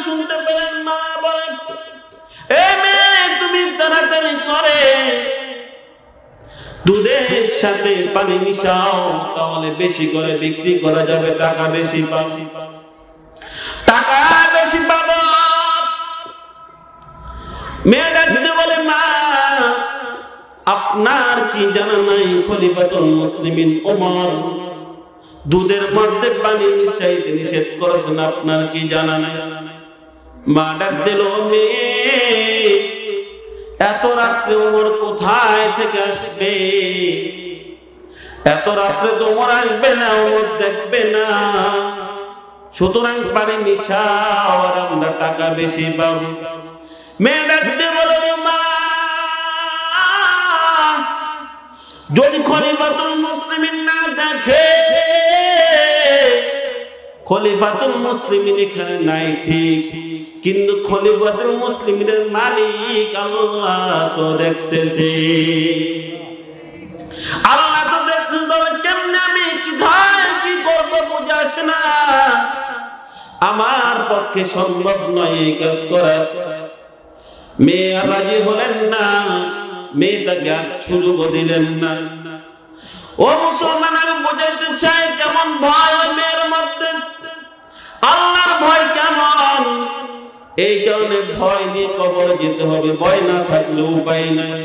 শুনতে পেলেন মা বলেন, এ মেয়ে তুমি তাড়াতাড়ি করে দুধের সাথে পানি মিশাও, তাহলে বেশি করে বিক্রি করা যাবে, টাকা বেশি পাবো, টাকা বেশি পাবো। মেয়ে ডাকতে বলে, মা আপনার কি জানা নাই খলিফাতুল মুসলিমিন ওমর দুধের মধ্যে পানি মিশাইতে নিষেধ করেছেন, আপনার কি জানা নাই? মা ডাক দিল, মেয়ে এত রাত্রে ওমর কোথায় থেকে আসবে? এত রাত্রে তো ওমর আসবে না, ওমর দেখবে না, সুতরাং পানি মিশাও আর আমরা টাকা বেশি পাবো। মেয়ে ডাকতে বলে, মা যদি খলিফাতুল মুসলিমিন না দেখে, খলিফাতুল মুসলিমিন এখানে নাই ঠিক, কিন্তু খলিফাতুল মুসলিমিনের মালিক আল্লাহ তো দেখতেছে, আল্লাহ তো দেখতেছে, তবে কেমনে আমি কোথায় কি করবো বুঝে আসে না, আমার পক্ষে সম্ভব নয় এই কাজ করা। মেয়ে রাজি হলেন না, মেয়ে তাকে আর সুযোগও দিলেন না। ও মুসলমান, আমি বোঝাইতে চাই কেমন ভয় ওই মেয়ের মধ্যে, আল্লাহর ভয় কেমন। এই কারণে ভয় নিয়ে কবর যেতে হবে, ভয় না থাকলে উপায় নাই।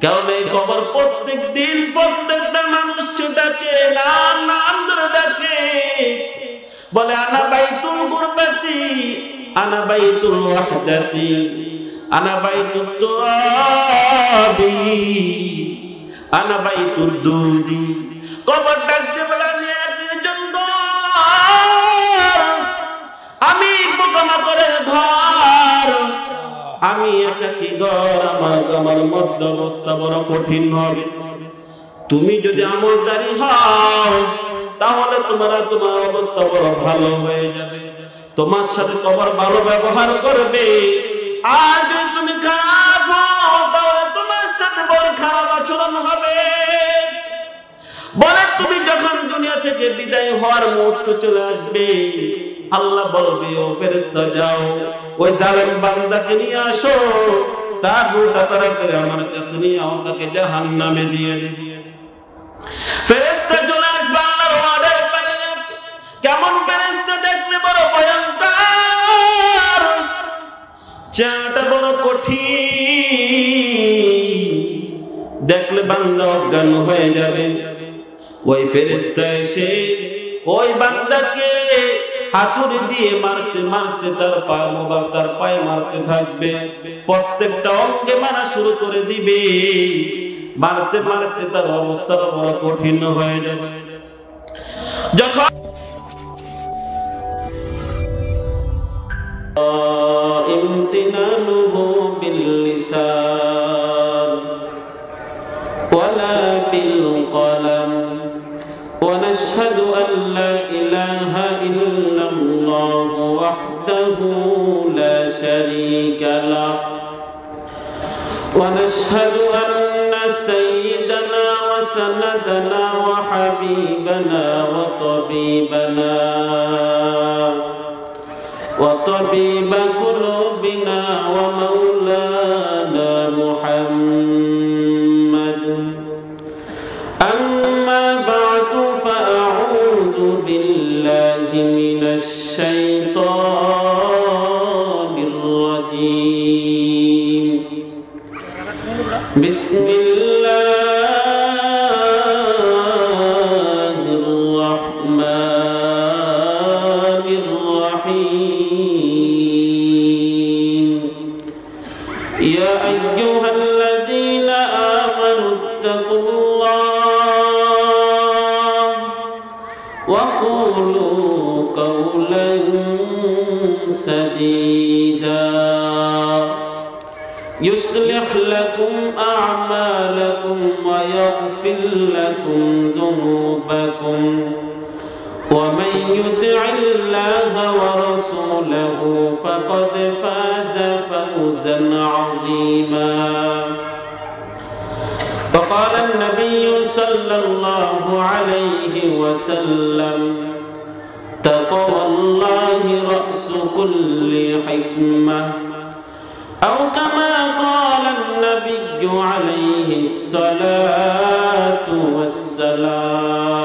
কারণ এই কবর প্রত্যেক দিন প্রত্যেকটা মানুষকে ডাকে, নাম ধরে ডাকে, বলে আনা বাইতুল গুরবাতি, আনা বাইতুল ওয়াহদাতি, আনা বাইতুত তুরাবি, আনা বাইতুদ দুদি। কবর ডাকতে বলে আমি পোকামা করে ঘর, আমি একাকী ঘর, আমার মধ্য অবস্থা বড় কঠিন হবে। তুমি যদি আমলদারি হও তাহলে তোমার অবস্থা বড় ভালো হয়ে যাবে, তোমার সাথে কবর ভালো ব্যবহার করবে। আর যদি তুমি খারাপ হও তাহলে তোমার সাথে বড় খারাপ আচরণ হবে। বলে তুমি যখন দুনিয়া থেকে বিদায় হওয়ার মুহূর্ত চলে আসবে, আল্লাহ বলবে, ও ফেরেশতা যাও ওই জালেম বান্দাকে নিয়ে আসো, তার রূহটা তাড়াতাড়ি আমার কাছে নিয়ে আও, তাকে জাহান্নামে দিয়ে দিবে। ফেরেশতা চলে আসবে আল্লাহর ওয়াদার পালনে। কেমন ফেরেশতা দেখতে বড় ভয়ঙ্কর, চেহারাটা বড় কঠিন, দেখলে বান্দা অজ্ঞান হয়ে যাবে। ওই ফেরেশতা এসে ওই বান্দাকে হাতুড়ি দিয়ে মারতে মারতে তার পায়ে মারতে থাকবে, প্রত্যেকটা অঙ্গে মারা শুরু করে দিবে। মারতে মারতে তার অবস্থা বড় কঠিন হয়ে যাবে। যখন ইমতিনানুহু বিল লিসান ওয়ালা বিল কলম ونشهد أن لا إله إلا الله وحده لا شريك له ونشهد أن سيدنا وسندنا وحبيبنا وطبيب قلوبنا ومولانا محمد. أما بعد فأعوذ بالله من الشيطان الرجيم. بسم الله الرحمن الرحيم. يا أيها الذين آمنوا اتقوا الله وقولوا قولا سديدا يصلح لكم أعمالكم ويغفر لكم ذنوبكم ومن يطع الله ورسوله فقد فاز فوزا عظيما. وقال النبي صلى الله عليه وسلم: تقوى الله رأس كل حكمة أو كما قال النبي عليه الصلاة والسلام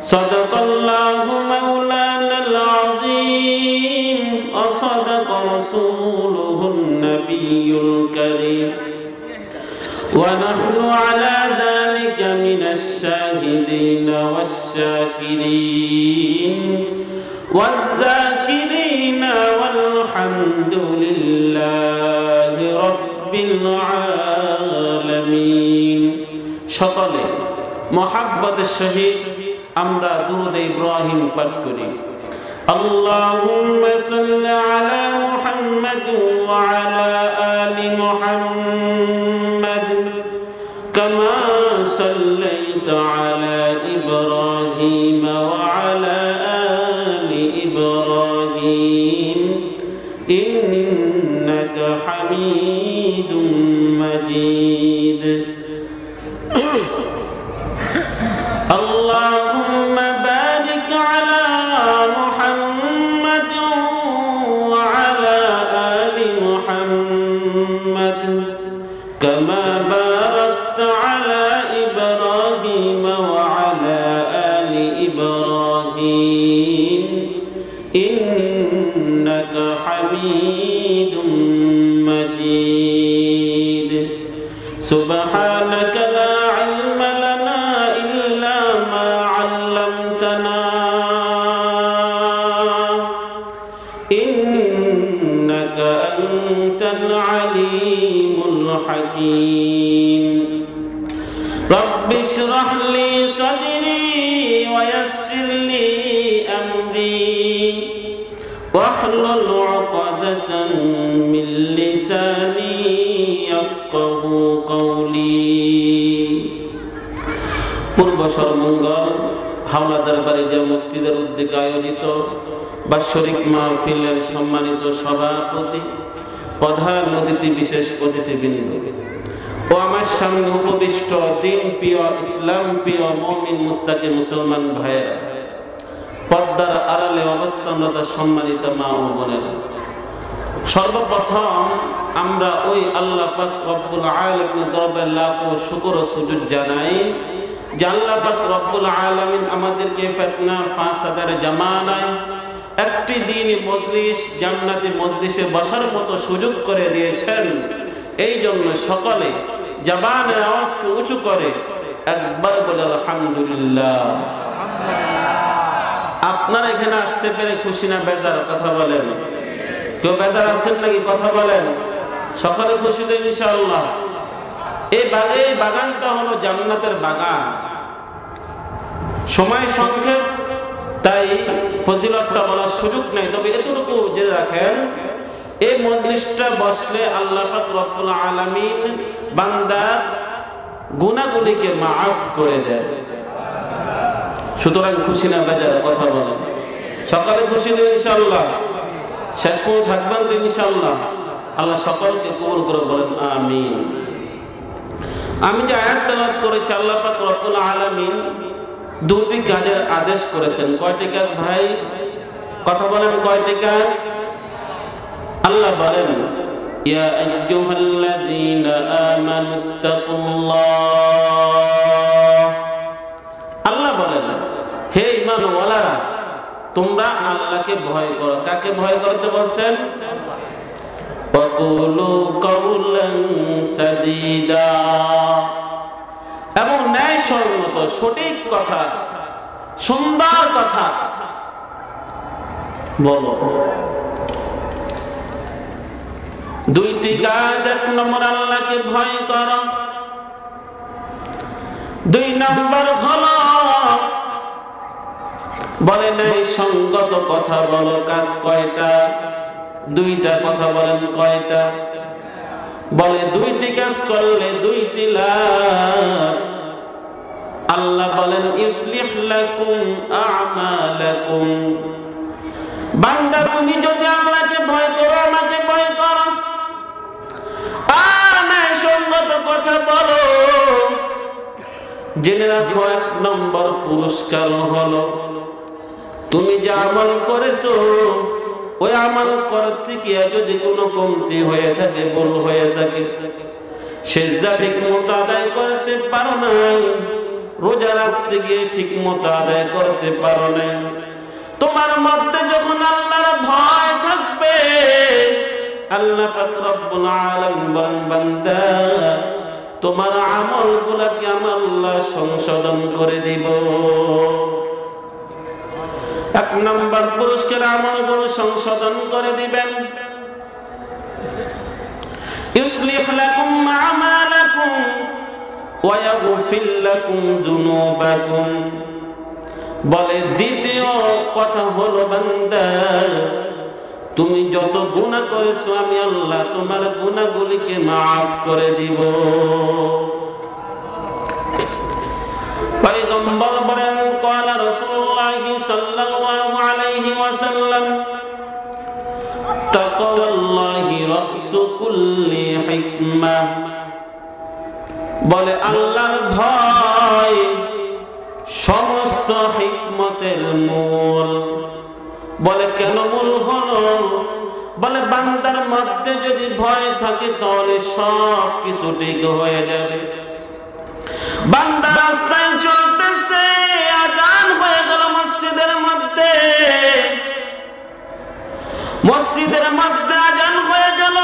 صدق الله مولانا العظيم وصدق رسوله النبي الكريم ونحن على ذلك من الشاهدين والشاكرين والذاكرين والحمد لله رب العالمين সকলে محبة الشهيد আমরা দুরূদ ইব্রাহিম পাঠ করি اللهم صل على محمد وعلى آل محمد كما صليت على إبراهيم وعلى آل إبراهيم إنك حميد مجيد اللهم بارك على محمد وعلى آل محمد كما باركت على إبراهيم وعلى آل إبراهيم إنك حميد مجيد سبحانك لا علم لنا إلا ما علمتنا إنك أنت العليم الحكيم رب اشرح لي صدري ويسر لي أمري واحلل عقدة من لساني يفقه قولي পূর্ব সরমঙ্গল হাওলা দরবারে যে মসজিদের উদ্যোগে আয়োজিত বাৎসরিক মাহফিলের সম্মানিত সভাপতি প্রধান অতিথি বিশেষ অতিথিবৃন্দ ও আমার সামনে উপবিষ্ট দিন প্রিয় ইসলাম প্রিয় মুমিন মুত্তাকি মুসলমান ভাইয়েরা পর্দার আড়ালে অবস্থানরত সম্মানিত মা ও বোনেরা সর্বপ্রথম আমরা ওই আল্লাহ পাক রব্বুল আলামিনের দরবারে লাখ শুকর ও সুজুদ জানাই যে আল্লাহ পাক রব্বুল আলামিন আমাদেরকে ফিতনা ফাসাদের জামানায় একটি দিনই মজলিস জান্নাতি মজলিসে বসার মতো সুযোগ করে দিয়েছেন। এই জন্য সকলে জবানের আওয়াজকে উঁচু করে একবার বলে আলহামদুলিল্লাহ। আপনারা এখানে আসতে পেরে খুশি না বেজার? কথা বলেন। কেউ বেজার আছেন নাকি? কথা বলেন। সকলে খুশি তো ইনশাআল্লাহ। এই বাগানটা হলো জান্নাতের বাগান। সময় সংক্ষেপ, তাই ফজিলতটা বলার সুযোগ নেই, তবে এতটুকু জেনে রাখেন এই মজলিসটা বসলে আল্লাহ পাক রব্বুল আলামিন বান্দার গুনাহগুলিকে মাফ করে দেয়। সুতরাং খুশি না বেজার? কথা বলেন। সকালে খুশি তো ইনশাআল্লাহ। শেষ পর্যন্ত থাকবেন তো ইনশাআল্লাহ। আল্লাহ সকলকে কবুল করে বলেন আমিন। আমি যে আয়াত তেলাওয়াত করেছি, আল্লাহ পাক রব্বুল আলামিন দুটি কাজের আদেশ করেছেন। কয়টি কাজ ভাই? কথা বলেন, কয়টি কাজ? আল্লাহ বলেন ইয়া আইয়ুহাল্লাযীনা আমানুত্তাকুল্লাহ। আল্লাহ বলেন হে ঈমানওয়ালারা, তোমরা আল্লাহকে ভয় করো। কাকে ভয় করতে বলছেন? ওয়াকুলু কাওলান সাদীদা, এবং ন্যায়সঙ্গত সঠিক কথা, সুন্দর কথা বলো। দুইটি কাজ, এক নম্বর আল্লাহকে ভয় করো, দুই নম্বর হলো বলে ন্যায়সঙ্গত কথা বলো। কাজ কয়টা? দুইটা। কথা বলেন কয়টা? বলে দুইটি কাজ করলে দুইটি লাভ। আল্লাহ বলেন ইউসলিহ লাকুম আ'মালাকুম। বান্দা তুমি যদি আল্লাহকে ভয় করো, আমাকে ভয় করো, আর ন্যায়সঙ্গত কথা বলো, জেনে রাখো এক নম্বর পুরস্কার হলো তুমি যে আমল করেছো ওই আমল করতে গিয়ে যদি কোনো কমতি হয়ে থাকে, ভুল হয়ে থাকে, সিজদা ঠিক মতো আদায় করতে পারো না, রোজা রাখতে গিয়ে ঠিক মতো আদায় করতে পারো না, তোমার মধ্যে যখন আল্লাহর ভয় থাকবে, আল্লাহ পাক রব্বুল আলামিন বলেন বান্দা তোমার আমলগুলোকে আমি আল্লাহ সংশোধন করে দিব। এক নম্বর পুরস্কার আমলগুলো সংশোধন করে দিবেন। ইউসলিহ লাকুম আমালাকুম ওয়া ইয়াগফির লাকুম যুনুবাকুম। বলে দ্বিতীয় কথা হলো বান্দা তুমি যত গুনাহ করেছো আমি আল্লাহ তোমার গুনাহগুলিকে maaf করে দিব। পয়গম্বর বলেন قال رسول الله صلى الله عليه وسلم تقوى الله رأس كل حكمة। বলে আল্লাহর ভয় সমস্ত হিকমতের মূল। বলে কেন মূল হলো? বলে বান্দার মধ্যে যদি ভয় থাকে তাহলে সব কিছু ঠিক হয়ে যাবে। বান্দা রাস্তায় চলতেছে, আজান হয়ে গেল মসজিদের মধ্যে, মসজিদের মধ্যে আজান হয়ে গেল।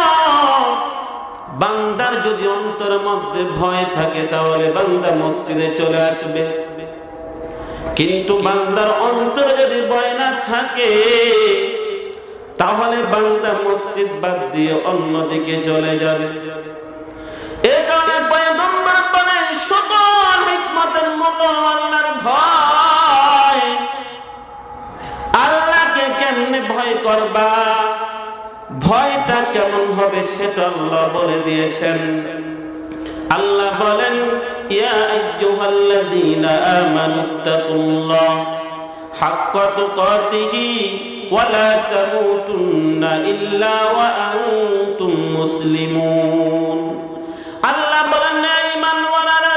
বান্দার যদি অন্তরের মধ্যে ভয় থাকে তাহলে বান্দা মসজিদে চলে আসবে, কিন্তু বান্দার অন্তরে যদি ভয় না থাকে তাহলে বান্দা মসজিদ বাদ দিয়ে অন্যদিকে চলে যাবে। এই কারণে পয়গম্বর বলেন সকল হিকমতের মূল আল্লাহর ভয়। আল্লাহকে কেমনে ভয় করবা, ভয়টা কেমন হবে সেটা আল্লাহ বলে দিয়েছেন। আল্লাহ বলেন ইয়া আইয়ুহাল্লাযীনা আমানুত্তাকুল্লাহ হাক্কা তুকাতিহি ওয়া লা তামুতুন্না ইল্লা ওয়া আনতুম মুসলিমুন। আল্লাহ বলেন ঈমানওয়ালারা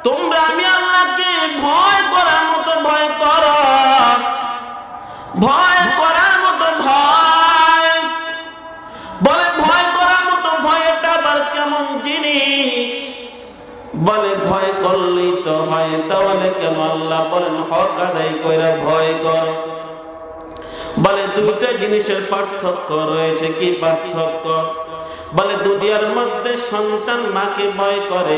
তোমরা আমি আল্লাহকে ভয় করার মতো ভয় করো, ভয় করার মতো ভয়। বলে ভয় করার মতো ভয় এটা আবার কেমন জিনিস? বলে ভয় করলেই তো হয়, তাহলে কেন আল্লাহ বলেন হক আদায় কইরা ভয় কর। বলে দুইটা জিনিসের পার্থক্য রয়েছে। কি পার্থক্য? বলে দুনিয়ার মধ্যে সন্তান মাকে ভয় করে,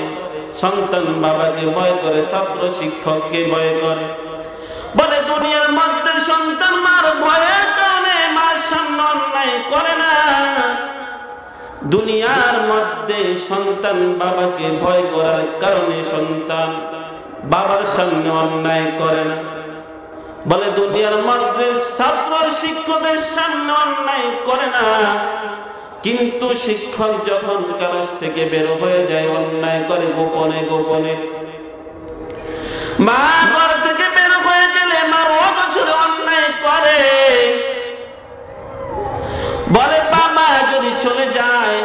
সন্তান বাবাকে ভয় করে, ছাত্র শিক্ষককে ভয় করে। বলে দুনিয়ার মধ্যে সন্তান মার ভয়ের কারণে মার সামনে অন্যায় করে না, দুনিয়ার মধ্যে সন্তান বাবাকে ভয় করার কারণে সন্তান বাবার সামনে অন্যায় করে না। বলে দুনিয়ার মধ্যে ছাত্র শিক্ষকের সামনে অন্যায় করে না, কিন্তু শিক্ষক যখন ক্লাস থেকে বের হয়ে যায় অন্যায় করে গোপনে গোপনে। মা ঘর থেকে বের হয়ে গেলে মার অগোচরে অন্যায় করে। বলে বাবা যদি চলে যায়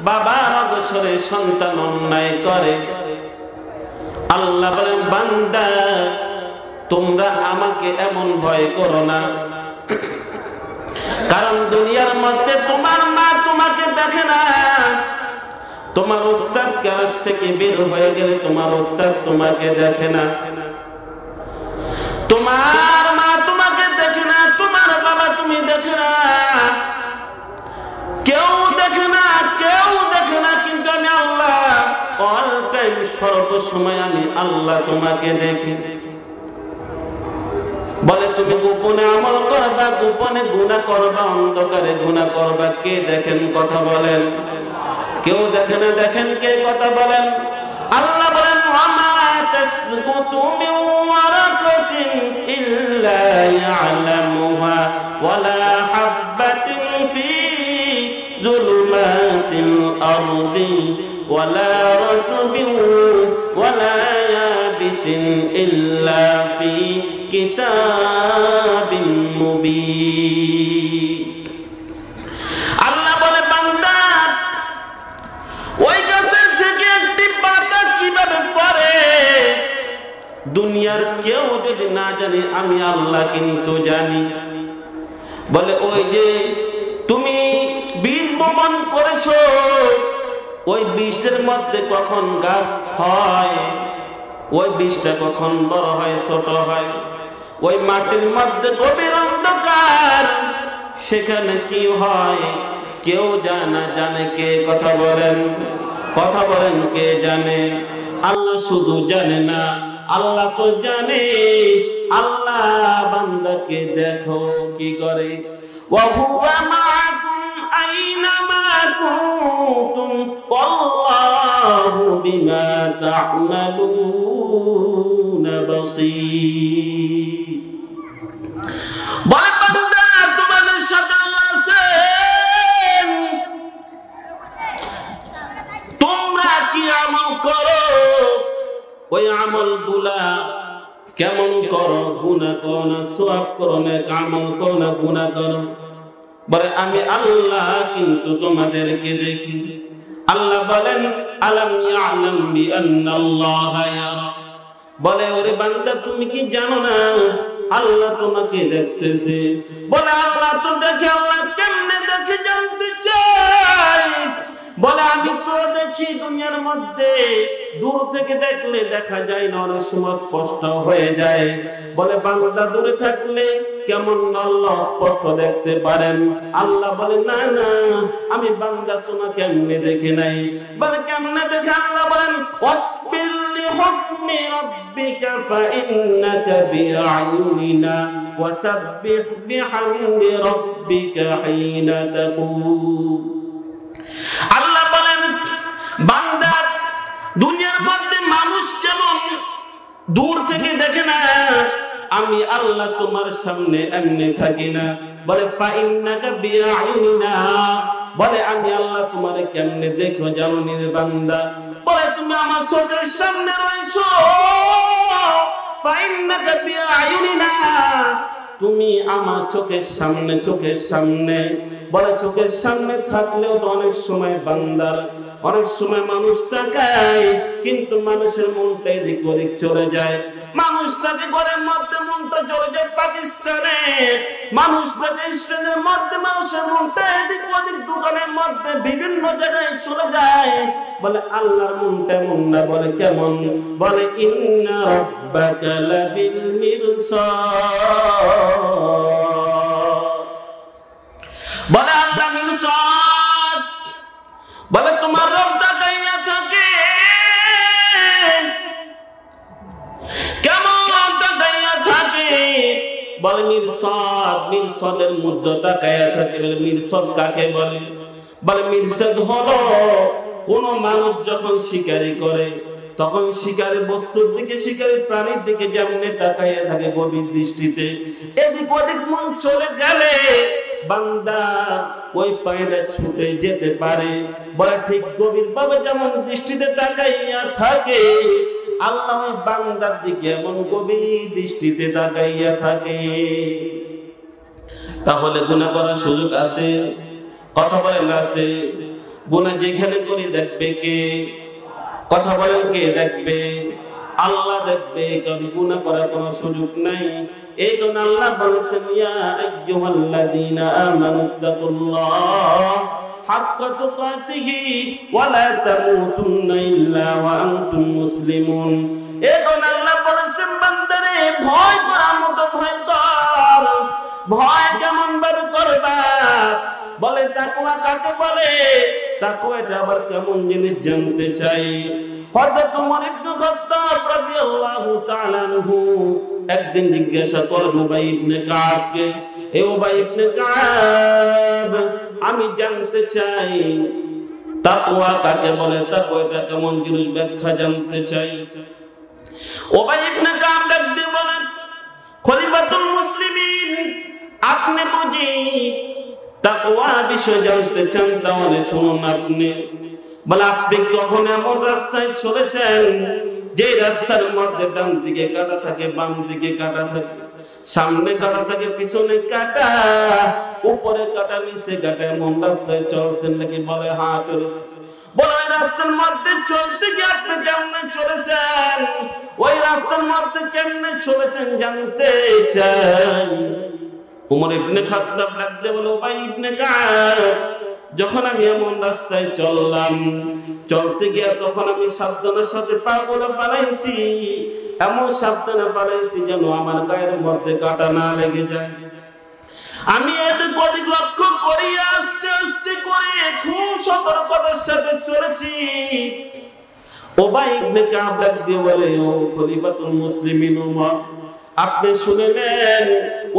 বাবার অগোচরে সন্তান অন্যায় করে। আল্লাহ বলেন বান্দা তোমরা আমাকে এমন ভয় করো না, কারণ দুনিয়ার মধ্যে তোমার মা তোমাকে দেখে না। তোমার উস্তাদ ক্লাস থেকে বের হয়ে গেলে তোমার উস্তাদ তোমাকে দেখে না, তোমার মা তোমাকে দেখে না, তোমার বাবা তুমি দেখে না, কেউ দেখে না, কেউ দেখে না, কিন্তু আমি আল্লাহ অল টাইম সর্ব সময় আমি আল্লাহ তোমাকে দেখি। বলে তুমি গোপনে আমল করবা, গোপনে গুনাহ করবা, অন্ধকারে গুনাহ করবা, কে দেখেন? কথা বলেন। কেউ দেখে না, দেখেন কে? কথা বলেন। আল্লাহ বলেন ওয়ামা তাসকুতু মিন ওয়ারাকাতিন ইল্লা ইয়ালামুহা ওয়ালা হাববাতিন ফি যুলুমাতিল আরদি ওয়ালা রাতবিন ওয়ালা ইয়াবিসিন ইল্লা ফি কিতাবিন মুবিন। আল্লাহ বলে বান্দা ওই গাছের থেকে একটি পাতা কিভাবে পড়ে দুনিয়ার কেউ যদি না জানে আমি আল্লাহ কিন্তু জানি। বলে ওই যে তুমি বীজ বপন করেছো, ওই বীজের মধ্যে কখন গাছ হয়, ওই বীজটা কখন বড় হয় ছোট হয়, ওই মাটির মধ্যে গভীর অন্ধকার, সেখানে কি হয় কেউ জানে কে? কথা বলেন কে জানে? আল্লাহ শুধু জানে না, আল্লাহ তো জানে। আল্লাহ বান্দাকে দেখো কি করে, ওয়া হুয়া মাআকুম আইনামা কুনতুম ওয়াল্লাহু বিমা তা'মালুনা বাসীর। বলে বান্দা তোমাদের সাথে আল্লাহ আছেন, তোমরা কি আমল করো, ওই আমলগুলা কেমন করো, গুনাহ করো না সওয়াব করো না, আমল করো না গুনাহ করো। বলে আমি আল্লাহ কিন্তু তোমাদেরকে দেখি। আল্লাহ বলেন আলাম ইয়ালাম বিআন্নাল্লাহা ইয়ারা। বলে ওরে বান্দা তুমি কি জানো না আল্লাহ তোমাকে দেখতেছে? বলে আল্লাহ তো দেখে, আল্লাহ কেমনে দেখে জানতে চাই। বলে আমি তো দেখি দুনিয়ার মধ্যে, দূর থেকে দেখলে দেখা যায় না, অনেক সময় স্পষ্ট হয়ে যায়। বলে বান্দা দূরে থাকলে কেমন আল্লাহ স্পষ্ট দেখতে পারেন? আল্লাহ বলে না না, আমি বান্দা তোমাকে এমনি দেখে নাই। বলে কেমনে দেখে? আল্লাহ বলেন ওয়াসবির লিহুকমি রাব্বিকা ফাইন্নাকা বিআয়ুনিনা ওয়াসাব্বিহ বিহামদি রাব্বিকা হিনা তাকুম। আল্লাহ বলেন বান্দা দুনিয়ার মধ্যে মানুষ যেমন দূর থেকে দেখে না, আমি আল্লাহ তোমার সামনে এমনি থাকি না। বলে ফাইন্নাকা বিআয়ুনিনা, বলে আমি আল্লাহ তোমারে কেমনে দেখো জানো নি বান্দা? বলে তুমি আমার চোখের সামনে রয়েছো। ফাইন্নাকা বিআয়ুনিনা, তুমি আমার চোখের সামনে। বলে চোখের সামনে থাকলেও তো অনেক সময় বান্দার, অনেক সময় মানুষ তাকায়, কিন্তু মানুষের মনটা এদিক ওদিক চলে যায়। মানুষ থাকে ঘরের মধ্যে, মনটা চলে যায় পাকিস্তানে। মানুষ থাকে স্টেনের মধ্যে, মানুষের মনটা এদিক ওদিক দোকানের মধ্যে বিভিন্ন জায়গায় চলে যায়। বলে আল্লাহর মনটা এমন না। বলে কেমন? বলে ইন্না রাব্বাকা লাবিল মিরসাদ। বলে আল্লাহ মিরসাদ, বলে তোমার রব তাকাইয়া থাকে। কেমন তাকাইয়া থাকে? বলে মিরসাদের মধ্যে তাকাইয়া থাকে। বলে মিরসাদ কাকে বলে? বলে মিরসাদ হলো কোন মানুষ যখন শিকারি করে, তখন শিকারি বস্তুর দিকে, শিকারি প্রাণীর দিকে যেমন তাকাইয়া থাকে গভীর দৃষ্টিতে, এদিক ওদিক মন চলে গেলে বান্দা ওই পায়টা ছুটে যেতে পারে। বলে ঠিক গভীর ভাবে যেমন দৃষ্টিতে তাকাইয়া থাকে, আল্লাহ ওই বান্দার দিকে এমন গভীর দৃষ্টিতে তাকাইয়া থাকে। তাহলে গুনাহ করার সুযোগ আছে? কথা বলেন আছে? গুনাহ যেখানে করি দেখবে কে? কথা বলেন কে দেখবে? আল্লাহ দেখবে, কারণ গুনাহ করার কোনো সুযোগ নাই। এই জন্য আল্লাহ বলেছেন ইয়া আইয়ুহাল্লাযীনা আমানুত্তাকুল্লাহ হাক্কা তুকাতিহি ওয়া লা তামুতুন্না ইল্লা ওয়া আনতুম মুসলিমুন। এই জন্য আল্লাহ বলেছেন বান্দারে ভয় করার মতো ভয় কর। ভয় কেমন ভাবে করবা? বলে তাকওয়া কাকে বলে? তাকওয়া এটা আবার কেমন জিনিস জানতে চাই। হযরত ওমর ইবনে খাত্তাব রাদিয়াল্লাহু তাআলা আনহু একদিন জিজ্ঞাসা করলেন উবাই ইবনে কাবকে, এ উবাই ইবনে কাব, আমি জানতে চাই তাকওয়া কাকে বলে, তাকওয়া এটা কেমন জিনিস, ব্যাখ্যা জানতে চাই। উবাই ইবনে কাব ডাকতে বলেন, খলিফাতুল মুসলিমিন, আপনি বুঝি তাকওয়া বিষয় জানতে চান? তাহলে শুনুন আপনি। বলে আপনি কখন এমন রাস্তায় চলেছেন যে রাস্তার মধ্যে ডান দিকে কাটা থাকে, বাম দিকে কাটা থাকে, সামনে কাটা থাকে, পিছনে কাটা, উপরে কাটা, নিচে কাটা, এমন রাস্তায় চলছেন নাকি? বলে হ্যাঁ চলেছে। বলে রাস্তার মধ্যে চলতে গিয়ে আপনি কেমনে চলেছেন? ওই রাস্তার মধ্যে কেমনে চলেছেন জানতে চাই। উমর ইবনে খাত্তাব ডাকতে বলে, উবাই ইবনে কাব, যখন আমি এমন রাস্তায় চললাম, চলতে গিয়া তখন আমি সাবধানের সাথে পা করে পালাইছি, এমন সাবধানে পালাইছি যেন আমার গায়ের মধ্যে কাঁটা না লেগে যায়। আমি এদিক ওদিক লক্ষ্য করি, আস্তে আস্তে করে খুব সতর্কতার সাথে চলেছি। উবাই ইবনে কাব ডাক দিয়ে বলে, ও খলিফাতুল মুসলিমিন উমর, আপনি শুনে নেন,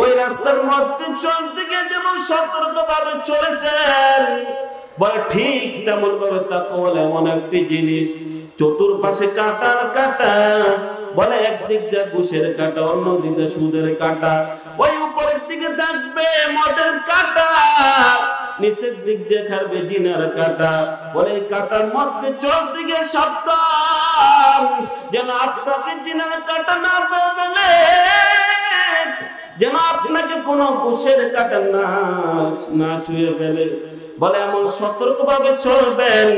ওই রাস্তার মধ্যে চলতে গিয়ে যেমন সতর্কভাবে চলেছেন, বলে ঠিক তেমন ভাবে তাকওয়া এমন একটি জিনিস, চতুর্পাশে কাঁটার কাঁটা, বলে একদিক দিয়ে ঘুষের কাঁটা, অন্য দিকে সুদের কাঁটা, ওই উপরের দিকে থাকবে মদের কাঁটা, নিচের দিক দিয়ে খাবে জিনার কাঁটা। বলে কাঁটার মধ্যে চলতে গিয়ে সাবধান যেন আপনাকে জিনার কাঁটা না পেলে, যেন আপনাকে কোনো ঘুষের কাঁটা না ছুঁয়ে ফেলে। বলে এমন সতর্কভাবে চলবেন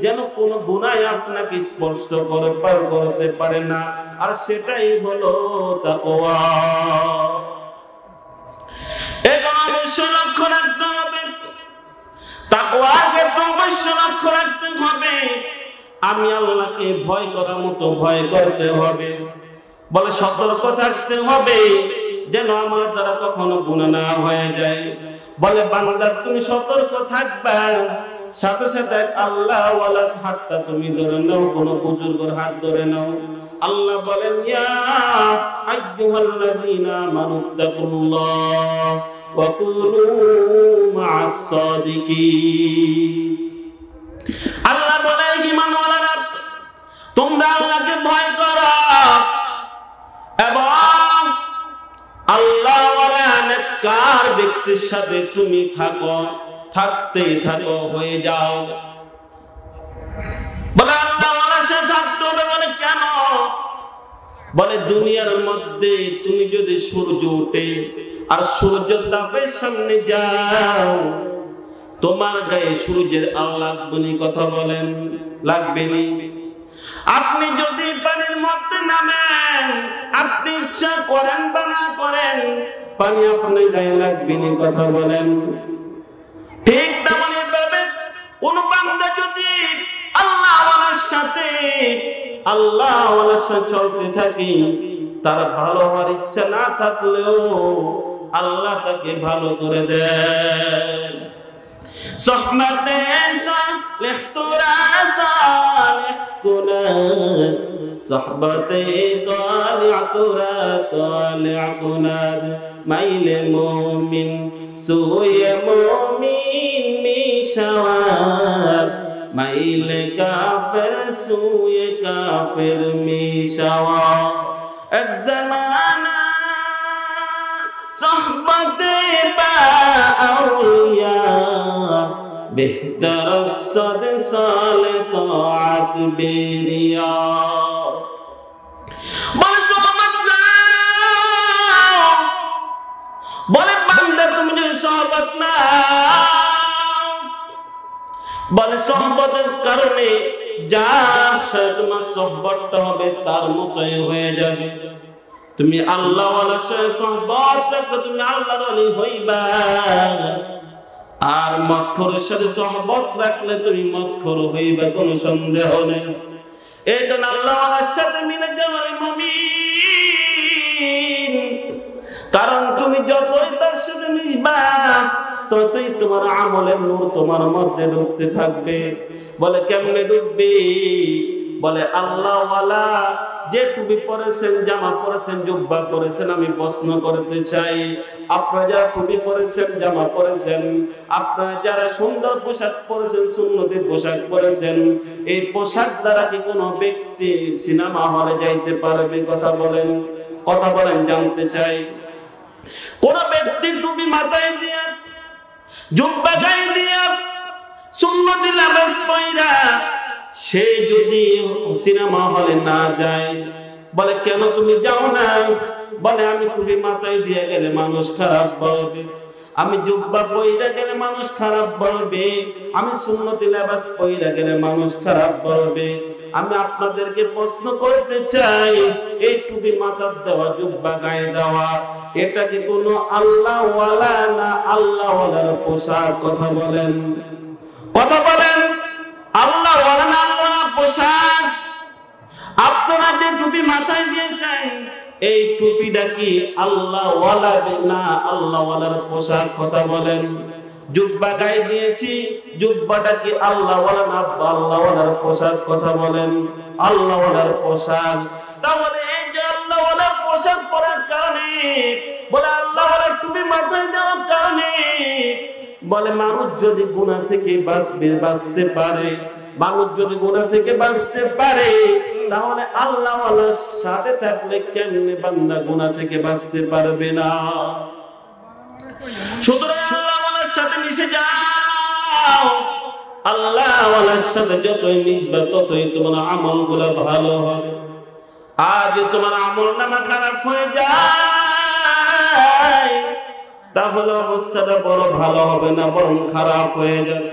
যেন কোনো গুনাহ আপনাকে স্পর্শ করতে পারে না, আর সেটাই হলো তাকওয়া। এখন অবশ্যই লক্ষ্য রাখতে হবে, তাকওয়াকে অবশ্যই লক্ষ্য রাখতে হবে। আমি আল্লাহকে ভয় করার মতো ভয় করতে হবে, বলে সতর্ক থাকতে হবে যেন আমার দ্বারা কখনো গুনাহ না হয়ে যায়। বলে বান্দা তুমি সতর্ক থাকবা, সাথে সাথে আল্লাহ ওয়ালার হাতটা তুমি ধরে নাও, কোন বুজুর্গের হাত ধরে নাও। আল্লাহ বলেন, ইয়া আইয়ুহাল্লাযীনা আমানুত্তাকুল্লাহ ওয়া কুনু মা'আস সাদিকিন। আল্লাহ বলে, ঈমানওয়ালারা তোমরা আল্লাহকে ভয় করো এবং আল্লাহ ওয়ালা নেককার ব্যক্তির সাথে তুমি থাকতে থাকো, হয়ে যাও। বলে আল্লাহ ওয়ালার সাথে থাকতে হবে। বলে কেন? বলে দুনিয়ার মধ্যে তুমি যদি সূর্য ওঠে আর সূর্য তাপের সামনে যাও, তোমার গায়ে সূর্যের আলো লাগবে না, কথা বলেন, লাগবে না। আপনি যদি পানির মধ্যে নামেন, আপনি ইচ্ছা করেন বা না করেন, পানি আপনার গায়ে লাগবে না, কথা বলেন। ঠিক তেমনি ভাবে কোন বান্দা যদি আল্লাহ ওয়ালার সাথে চলতে থাকে, তার ভালো হওয়ার ইচ্ছা না থাকলেও আল্লাহ তাকে ভালো করে দেন। সোহবতে সালেহ তোরা সালেহ কুনাদ, সোহবতে তালিআ তোরা তালিআ কুনাদ, মাইলে মুমিন সুয়ে মুমিন মিশাওয়াত, মাইলে কাফের সুয়ে কাফের মিশাওয়াত। এক জামানা সোহবতে বা আউলিয়া, বেহতর সদ সালে তাআত বেরিয়া। বলে সোহবত নাও, বলে বান্দা তুমি যদি সোহবত নাও, বলে সোহবতের কারণে যার সাথে তোমার সোহবতটা হবে তার মতোই হয়ে যাবে। তুমি আল্লাহ ওয়ালার সাথে সোহবত রাখলে তুমি আল্লাহর ওলি হইবা, আর মক্খরের সাথে সোহবত রাখলে তুমি মক্খর হইবা, কোনো সন্দেহ নেই। এই জন্য আল্লাহ ওয়ালার সাথে মিলে যাওয়ার মুমিন, কারণ তুমি যতই তার সাথে মিশবা ততই তোমার আমলের নূর তোমার মধ্যে ঢুকতে থাকবে। বলে কেমনে ঢুকবে? বলে আল্লাহ ওয়ালা যে টুপি পরেছেন, জামা পরেছেন, জুব্বা পরেছেন, আমি প্রশ্ন করতে চাই, আপনারা যারা টুপি পরেছেন, জামা পরেছেন, আপনারা যারা সুন্দর পোশাক পরেছেন, সুন্নতি পোশাক পরেছেন, এই পোশাক দ্বারা কি কোনো ব্যক্তি সিনেমা হলে যাইতে পারবে? কথা বলেন, কথা বলেন, জানতে চাই। কোন ব্যক্তি টুপি মাথায় দিয়া, জুব্বা গায়ে দিয়া, সুন্নতি লিবাস পয়রা সে যদি সিনেমা হলে না যায়, বলে কেন তুমি যাও না? বলে আমি টুপি মাথায় দিয়ে গেলে মানুষ খারাপ বলবে, আমি জুব্বা পইরা গেলে মানুষ খারাপ বলবে, আমি সুন্নতি লেবাস পইরা গেলে মানুষ খারাপ বলবে। আমি আপনাদেরকে প্রশ্ন করতে চাই, এই টুপি মাথার দেওয়া, জুব্বা গায়ে দেওয়া, এটা কি কোনো আল্লাহ ওয়ালা না আল্লাহ ওয়ালার পোশাক? কথা বলেন, কথা বলেন। আল্লাহ ওয়ালা না আল্লাহ পোশাক? আপনারা যে টুপি মাথায় দিয়েছেন, এই টুপিটা কি আল্লাহ ওয়ালা না আল্লাহ ওয়ালার পোশাক? কথা বলেন। জুব্বা গায়ে দিয়েছি, জুব্বাটা কি আল্লাহ ওয়ালা না আল্লাহ ওয়ালার পোশাক? কথা বলেন। আল্লাহ ওয়ালার পোশাক। তাহলে এই যে আল্লাহ ওয়ালার পোশাক পরার কারণে, বলে আল্লাহ ওয়ালার টুপি মাথায় দেওয়ার কারণে, বলে মানুষ যদি গুনাহ থেকে বাঁচতে পারে, মানুষ যদি গুনাহ থেকে বাঁচতে পারে, তাহলে আল্লাহ ওয়ালার সাথে থাকলে কেমনে বান্দা গুনাহ থেকে বাঁচতে পারবে না? সুতরাং আল্লাহ ওয়ালার সাথে মিশে যাও। আল্লাহ ওয়ালার সাথে যতই মিশবে ততই তোমার আমলগুলো ভালো হবে। আর যদি তোমার আমলনামা খারাপ হয়ে যায়, তাহলে অবস্থাটা বড় ভালো হবে না, বরং খারাপ হয়ে যাবে।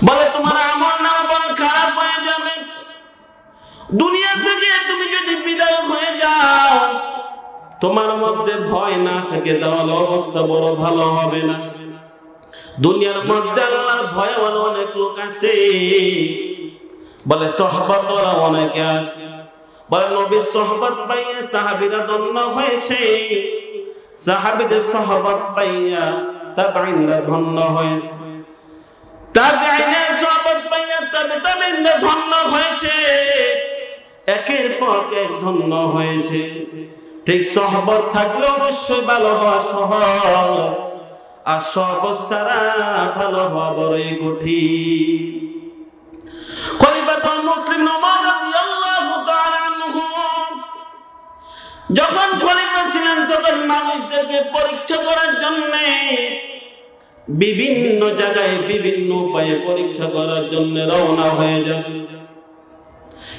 বলে তোমার আমলনামা বড় খারাপ হয়ে যাবে। দুনিয়া থেকে তুমি যদি বিদায় হয়ে যাও, তোমার মধ্যে ভয় না থাকে, তাহলে অবস্থা বড় ভালো হবে না। দুনিয়ার মধ্যে আল্লাহর ভয় অনেক লোক আছে, বলে সহবত অনেকে আছে, বলে নবীর সহবত পাইয়া সাহাবীরা ধন্য হয়েছে, সাহাবীদের সহবত পাইয়া তাবেঈনরা ধন্য হয়েছে, তাবেঈনের সহবত পাইয়া তাবেঈনরা ধন্য হয়েছে, একের পর এক ধন্য হয়েছে। ঠিক সহবত থাকলে অবশ্যই ভালো হওয়া সহজ, আর সহবত ছাড়া ভালো হওয়া বড়ই কঠিন। খলিফাতুল মুসলিম ওমর রাদিয়াল্লাহু তাআলা আনহু যখন খলিফা ছিলেন, তখন মানুষদেরকে পরীক্ষা করার জন্য বিভিন্ন জায়গায় বিভিন্ন উপায়ে পরীক্ষা করার জন্য রওনা হয়ে যান।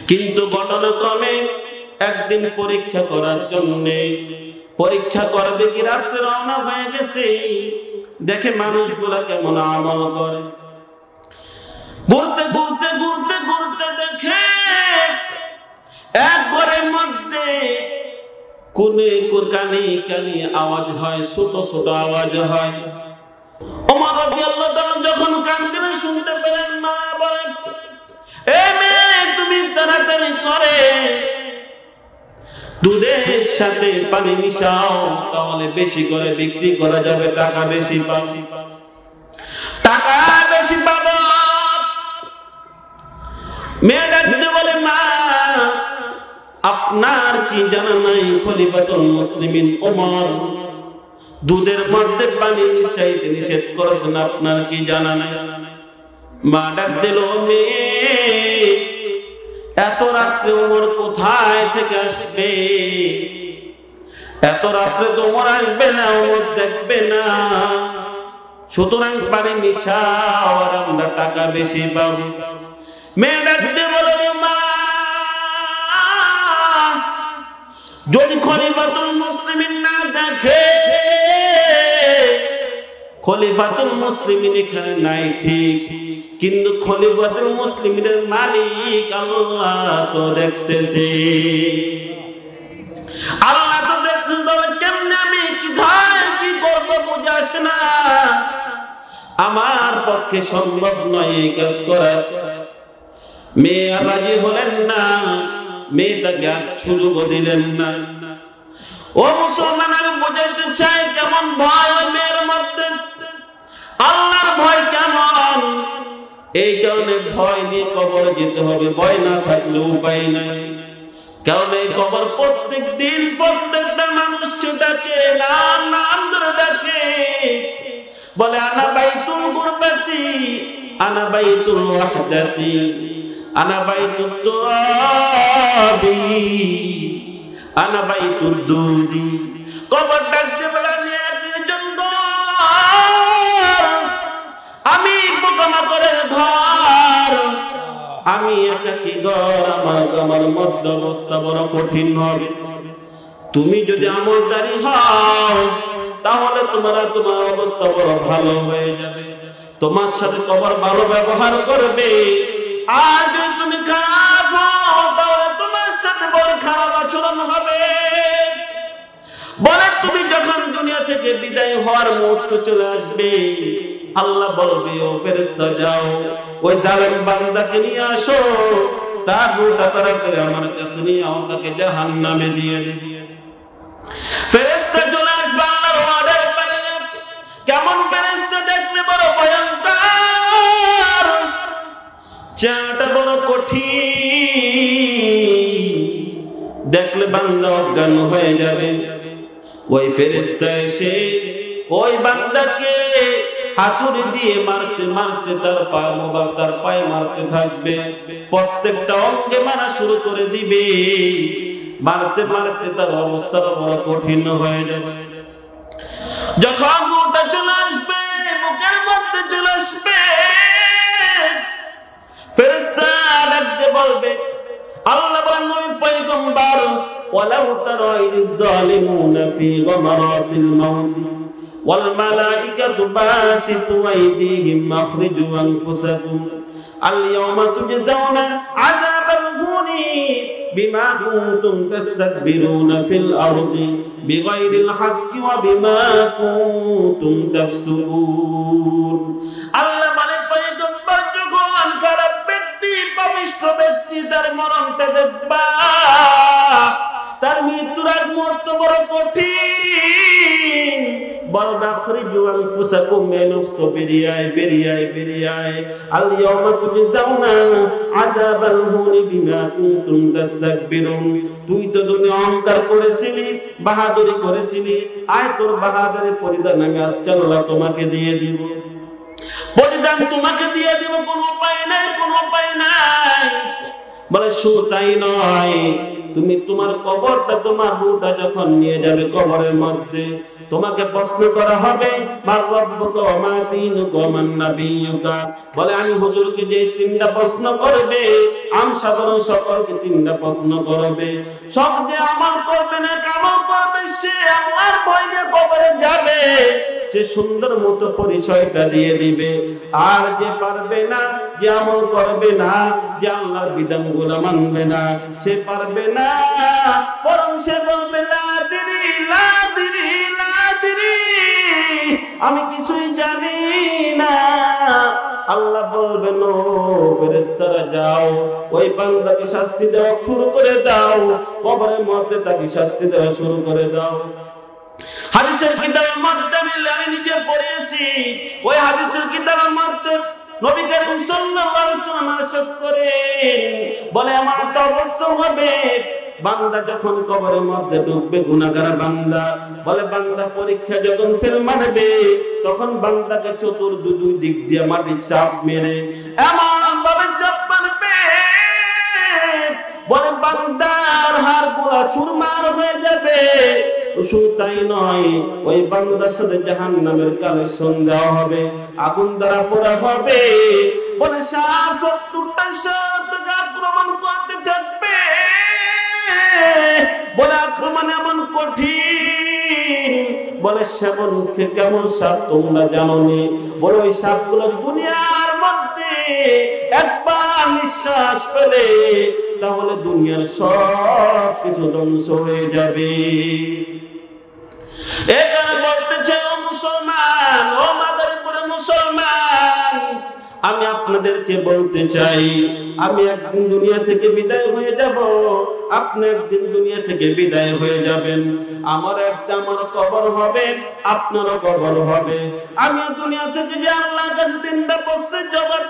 কিন্তু ঘটনাক্রমে একদিন পরীক্ষা করার জন্য, পরীক্ষা করবে কি রাত্রে রওনা হয়ে গেছে, দেখে মানুষগুলা কেমন আমল করে। ঘুরতে ঘুরতে ঘুরতে ঘুরতে দেখে এক ঘরের মধ্যে কোনে কানে কানে আওয়াজ হয়, ছোট ছোট আওয়াজ হয়। ওমর রাদিয়াল্লাহু তাআলা যখন কানগুলো শুনতে পেলেন, মা বলেন, এ মেয়ে তুমি তাড়াতাড়ি করে দুধের সাথে পানি মিশাও, তাহলে বেশি করে বিক্রি করা যাবে, টাকা বেশি পাবে, টাকা বেশি পাবো। মেয়ে ডাকতে বলে, মা আপনার কি জানা নাই খলিফাতুল মুসলিমিন ওমর দুধের মধ্যে পানি মিশাইতে নিষেধ করেছেন, আপনার কি জানা নাই? মা ডাক দিল, মেয়ে এত রাত্রে ওমর কোথায় থেকে আসবে? এত রাত্রে তো ওমর আসবে না, ওমর দেখবে না, সুতরাং পানি মিশাও আর আমরা টাকা বেশি পাবো। মেয়ে ডাকতে বলে, মা যদি খলিফাতুল মুসলিমিন না দেখে, খলিফাতুল মুসলিমিন এখানে নাই ঠিক, কিন্তু খলিফাতুল মুসলিমিনের মালিক আল্লাহ তো দেখতেছে, আল্লাহ তো দেখতেছে। তাহলে কেমনে আমি কোথায় কি করবো বুঝে আসে না, আমার পক্ষে সম্ভব নয় এই কাজ করা। মেয়ে রাজি হলেন না, মেয়ে তাকে সুযোগ দিলেন না। ও মুসলমান, আমি বোঝাতে চাই কেমন ভয় ওই মেয়ের মধ্যে, আল্লাহর ভয় কেমন। এই কারণে ভয় নিয়ে কবর যেতে হবে, ভয় না থাকলে উপায় নাই। কারণ এই কবর প্রত্যেক দিন প্রত্যেকটা মানুষকে ডাকে, নাম নাম ধরে ডাকে, বলে আনা বাইতুল গুরবাতি, আনা বাইতুল ওয়াহদাতি, আনা বাইতুত তুরাবি, আনা বাইতুদ দুদি। কবর ডাকতে বলে আমি পোকামাকড়ের ঘর, আমি একাকী ঘর, আমার মধ্য অবস্থা বড় কঠিন হবে। তুমি যদি আমলদারি হও, তাহলে তোমার অবস্থা বড় ভালো হয়ে যাবে। তোমার সাথে কবর ভালো ব্যবহার করবে। আর যদি তুমি খারাপ হও তাহলে তোমার সাথে বড় খারাপ আচরণ হবে। বলে তুমি যখন দুনিয়া থেকে বিদায় হওয়ার মুহূর্ত চলে আসবে, আল্লাহ বলবে ও ফেরেশতা যাও ওই জালেম বান্দাকে নিয়ে আসো, তার রূহটা তাড়াতাড়ি আমার কাছে নিয়ে আও, তাকে জাহান্নামে দিয়ে দিবে। ফেরেশতা চলে আসবে আল্লাহর ওয়াদার পালনে। কেমন ফেরেশতা দেখতে বড় ভয়ঙ্কর, চেহারাটা বড় কঠিন, দেখলে বান্দা অজ্ঞান হয়ে যাবে। ওই ফেরেশতা এসে ওই বান্দাকে হাতুড়ি দিয়ে মারতে মারতে তার পায়ে মোবারক তার পায়ে মারতে থাকবে, প্রত্যেকটা অঙ্গে মারা শুরু করে দিবে। মারতে মারতে তার অবস্থা বড় কঠিন হয়ে যাবে। যখন রূহটা চলে আসবে, মুখের মধ্যে চলে আসবে, ফেরেশতা ডাকতে বলবে, আল্লাহ বলেন নবী পয়গম্বর, ওয়ালাউ তারা ইয যালিমুনা ফি গামারাতিল মাউত ওয়াল মালাইকাতু বাসিতু আইদিহিম আখরিজু আনফুসাকুম আল ইয়াওমা তুজজাউনা আযাবাল হুনি বিমা কুনতুম তাস্তাকবিরুনা ফিল আরদি বিগাইরিল হাক্কি ওয়া বিমা কুনতুম তাফসুকুন। আল্লাহ মানে পয়গম্বর যখন খারাপ ব্যক্তি পাপিষ্ঠ ব্যক্তি তার মরণটা দেখবা, তার মৃত্যুর আগ মুহূর্ত বড় কঠিন। বলবে আখরিজু আনফুসাকুম, নফস বেরিয়ায় বেরিয়ায় বেরিয়ায়, আল ইয়াওমা তুজজাউনা আযাবাল হুনি বিমা কুনতুম তাস্তাকবিরুন। তুই তো দুনিয়া অহংকার করেছিলি, বাহাদুরি করেছিলি, আয় তোর বাহাদুরের পরিধান আমি আজকে আল্লাহ তোমাকে দিয়ে দিব, পরিধান তোমাকে দিয়ে দিব, কোনো উপায় নাই, কোনো উপায় নাই। বলে শুধু তাই নয়, তুমি তোমার কবরটা তোমার রূহটা যখন নিয়ে যাবে কবরের মধ্যে, তোমাকে প্রশ্ন করা হবে মা রাব্বুকা ওয়া মা দীনুকা ওয়া মান নাবিয়্যুকা। বলে আমি হুজুরকে যে তিনটা প্রশ্ন করবে, আম সাধারণ সকলকে তিনটা প্রশ্ন করবে। সব যে আমল করবে না কামল করবে, সে আল্লাহর ভয় নিয়ে কবরে যাবে, সে সুন্দর মতো পরিচয়টা দিয়ে দিবে। আর যে পারবে না, যে আমল করবে না, যে আল্লাহর বিধানগুলো মানবে না, সে পারবে না, বরং সে বলবে লা দিরি লা দিরি লা দিরি, আমি কিছুই জানি না। আল্লাহ বলবেন ও ফেরেশতারা যাও ওই বান্দাকে শাস্তি দেওয়া শুরু করে দাও, কবরের মধ্যে তাকে শাস্তি দেওয়া শুরু করে দাও। হাদিসের কিতাবের মধ্যে আমি নিজে পড়েছি, ওই হাদিসের কিতাবের মধ্যে নবী করিম সাল্লাল্লাহু আলাইহি ওয়াসাল্লাম ইরশাদ করেন, বলে আমার একটা অবস্থা হবে, বান্দা যখন কবরের মধ্যে ঢুকবে, গুনাহগার বান্দা, বলে বান্দা পরীক্ষা যখন ফেল মারবে, তখন বান্দাকে দুই দিক দিয়ে মাটির চাপ মেরে এমন ভাবে চাপ মারবে, বলে বান্দার হাড়গুলো চুরমার হয়ে যাবে। শুধু তাই নয়, ওই বান্দার সাথে জাহান্নামের কালেকশন দেওয়া হবে, আগুন দ্বারা পোড়া হবে। বলে 70টা আক্রমণ করতে থাকবে, বলে আক্রমণ এমন কঠিন, বলে সেমন কেমন সাপ তোমরা জানো নি? বলে ওই সাপগুলো দুনিয়ার মধ্যে একবার নিঃশ্বাস ফেলে, তাহলে দুনিয়ার সব কিছু ধ্বংস হয়ে যাবে। এখানে বলতে চাই ও মুসলমান, ও মাদারীপুরে মুসলমান, আমি আপনাদেরকে বলতে চাই, আমি একদিন দুনিয়া থেকে বিদায় হয়ে যাব, আপনি একদিন দুনিয়া থেকে বিদায় হয়ে যাবেন। আমার কবর হবে, আপনারও কবর হবে। আমি দুনিয়া থেকে যে আল্লাহর কাছে তিনটা প্রশ্নের জবাব